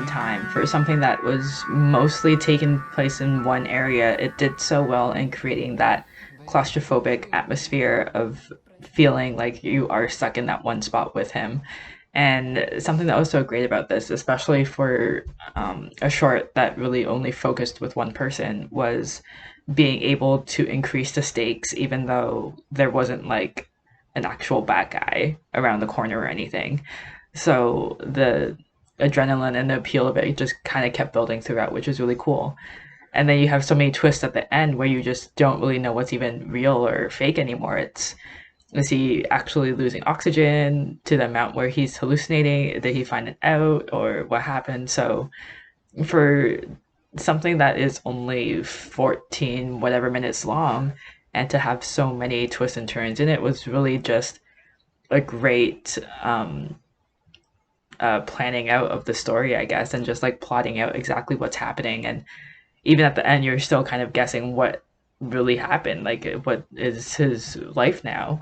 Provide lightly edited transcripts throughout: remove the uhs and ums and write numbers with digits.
one time. For something that was mostly taking place in one area, it did so well in creating that claustrophobic atmosphere of feeling like you are stuck in that one spot with him. And something that was so great about this, especially for a short that really only focused with one person, was being able to increase the stakes, even though there wasn't like an actual bad guy around the corner or anything. So the adrenaline and the appeal of it just kind of kept building throughout, which was really cool. And then you have so many twists at the end where you just don't really know what's even real or fake anymore. It's, is he actually losing oxygen to the amount where he's hallucinating? Did he find it out, or what happened? So for something that is only 14 whatever minutes long, and to have so many twists and turns in it, was really just a great planning out of the story, I guess, and just like plotting out exactly what's happening. And even at the end, you're still kind of guessing what really happened, like what is his life now.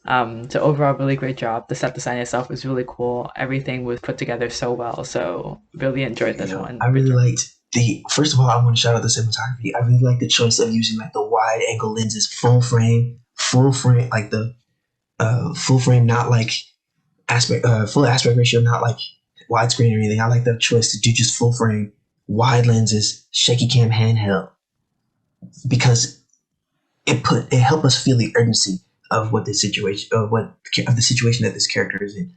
So overall, really great job. The set design itself was really cool. Everything was put together so well. So really enjoyed this one. I really liked the. First of all, I want to shout out the cinematography. I really like the choice of using like the wide angle lenses, full frame, like the full frame, not like full aspect ratio, not like widescreen or anything. I like the choice to do just full frame, wide lenses, shaky cam handheld, because it helped us feel the urgency of what the situation of the situation that this character is in.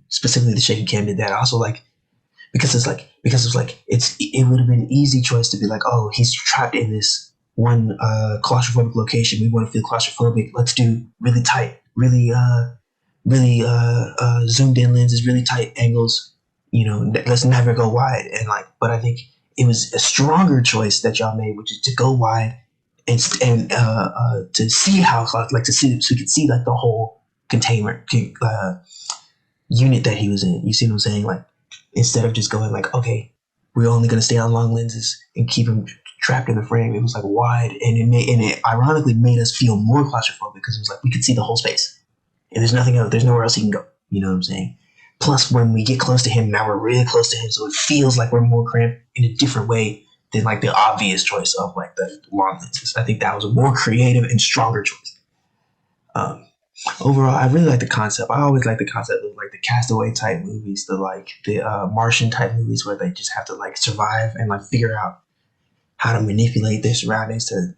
Specifically, the shaky cam did that. I also like it would have been an easy choice to be like, oh, he's trapped in this one claustrophobic location. We want to feel claustrophobic. Let's do really tight, really zoomed in lenses, really tight angles. Let's never go wide. And like, but I think it was a stronger choice that y'all made, which is to go wide and to see how, like, to see, so you could see like the whole containment unit that he was in. You see what I'm saying? Like, instead of just going like, okay, we're only going to stay on long lenses and keep him trapped in the frame, it was like wide, and it ironically made us feel more claustrophobic because it was like we could see the whole space, and there's nothing else, there's nowhere else he can go. You know what I'm saying? Plus, when we get close to him, now we're really close to him, so it feels like we're more cramped in a different way than like the obvious choice of like the long lenses. I think that was a more creative and stronger choice. Overall, I really like the concept. I always like the concept of like the Castaway type movies, the Martian type movies where they just have to like survive and like figure out how to manipulate their surroundings to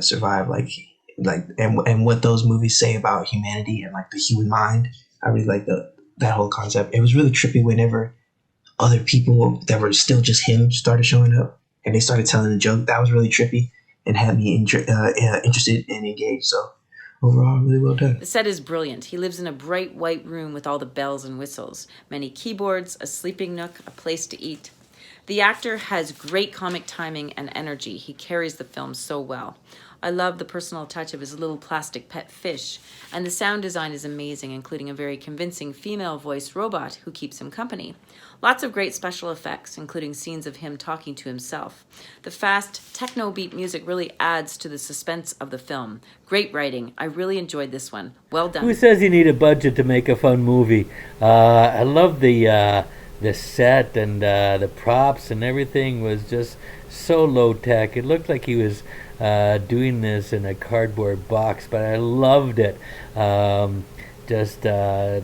survive. And what those movies say about humanity and like the human mind. I really like that whole concept. It was really trippy whenever other people that were still just him started showing up and they started telling a joke. That was really trippy and had me interested and engaged. So overall, really well done. The set is brilliant. He lives in a bright white room with all the bells and whistles, many keyboards, a sleeping nook, a place to eat. The actor has great comic timing and energy. He carries the film so well. I love the personal touch of his little plastic pet fish, and the sound design is amazing, including a very convincing female-voiced robot who keeps him company. Lots of great special effects, including scenes of him talking to himself. The fast, techno-beat music really adds to the suspense of the film. Great writing. I really enjoyed this one. Well done. Who says you need a budget to make a fun movie? I love the set and the props and everything was just so low tech. It looked like he was doing this in a cardboard box, but I loved it. Just the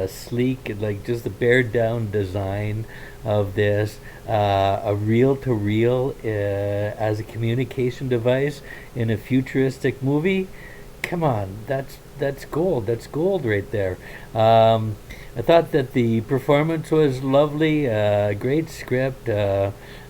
sleek, like just the bared down design of this, a reel to reel as a communication device in a futuristic movie. Come on, that's gold. That's gold right there. I thought that the performance was lovely. Great script.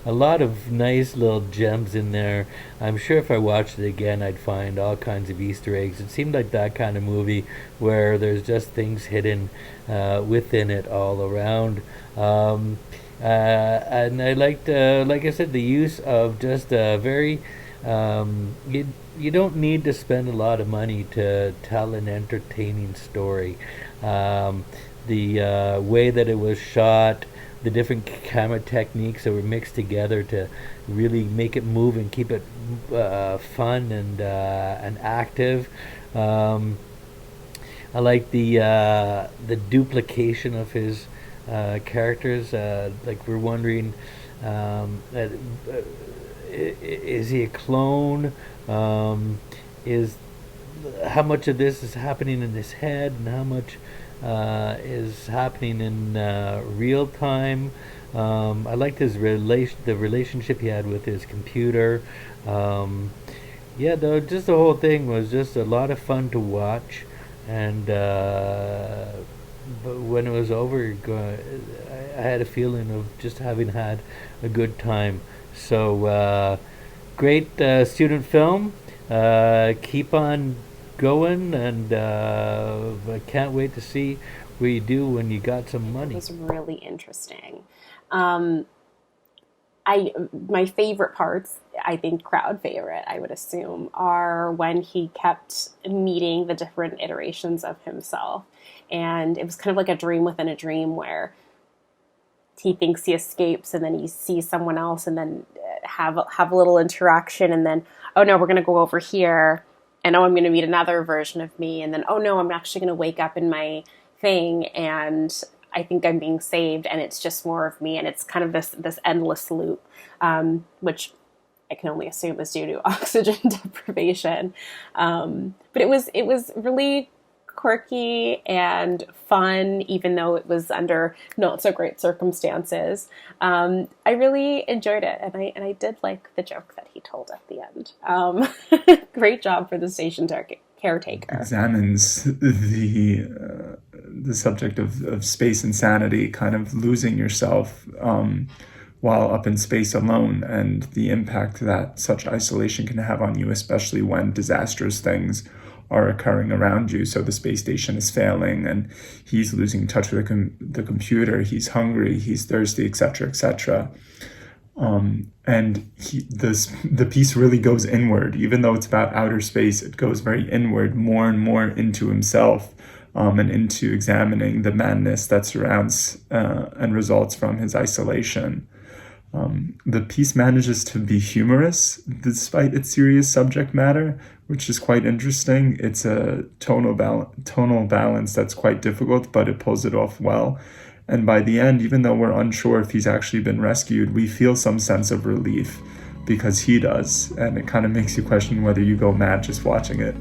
A lot of nice little gems in there. I'm sure if I watched it again, I'd find all kinds of Easter eggs. It seemed like that kind of movie where there's just things hidden within it all around. And I liked, like I said, the use of just a very. You don't need to spend a lot of money to tell an entertaining story. The way that it was shot, the different camera techniques that were mixed together to really make it move and keep it fun and active. I like the duplication of his characters. Like we're wondering, is he a clone? Is how much of this is happening in his head, and how much is happening in real time? I liked the relationship he had with his computer. Yeah, though, just the whole thing was just a lot of fun to watch, and but when it was over, I had a feeling of just having had a good time. So great student film. Keep on going, and I can't wait to see what you do when you got some It money. was really interesting. Um, my favorite parts, I think crowd favorite, I would assume, are when he kept meeting the different iterations of himself. And it was kind of like a dream within a dream where he thinks he escapes and then he sees someone else and then have a little interaction and then, oh no, we're going to go over here and oh, I'm going to meet another version of me. And then, oh no, I'm actually going to wake up in my thing and I think I'm being saved and it's just more of me. And it's kind of this endless loop, which I can only assume is due to oxygen deprivation. But it was really quirky and fun, even though it was under not so great circumstances. I really enjoyed it, and I did like the joke that he told at the end. Great job for the station caretaker. Examines the subject of space insanity, kind of losing yourself while up in space alone, and the impact that such isolation can have on you, especially when disastrous things are occurring around you. So the space station is failing, and he's losing touch with the computer. He's hungry, he's thirsty, etc., etc. And the piece really goes inward, even though it's about outer space. It goes very inward, more and more into himself, and into examining the madness that surrounds and results from his isolation. The piece manages to be humorous despite its serious subject matter, which is quite interesting. It's a tonal balance that's quite difficult, but it pulls it off well. And by the end, even though we're unsure if he's actually been rescued, we feel some sense of relief because he does. And it kind of makes you question whether you go mad just watching it.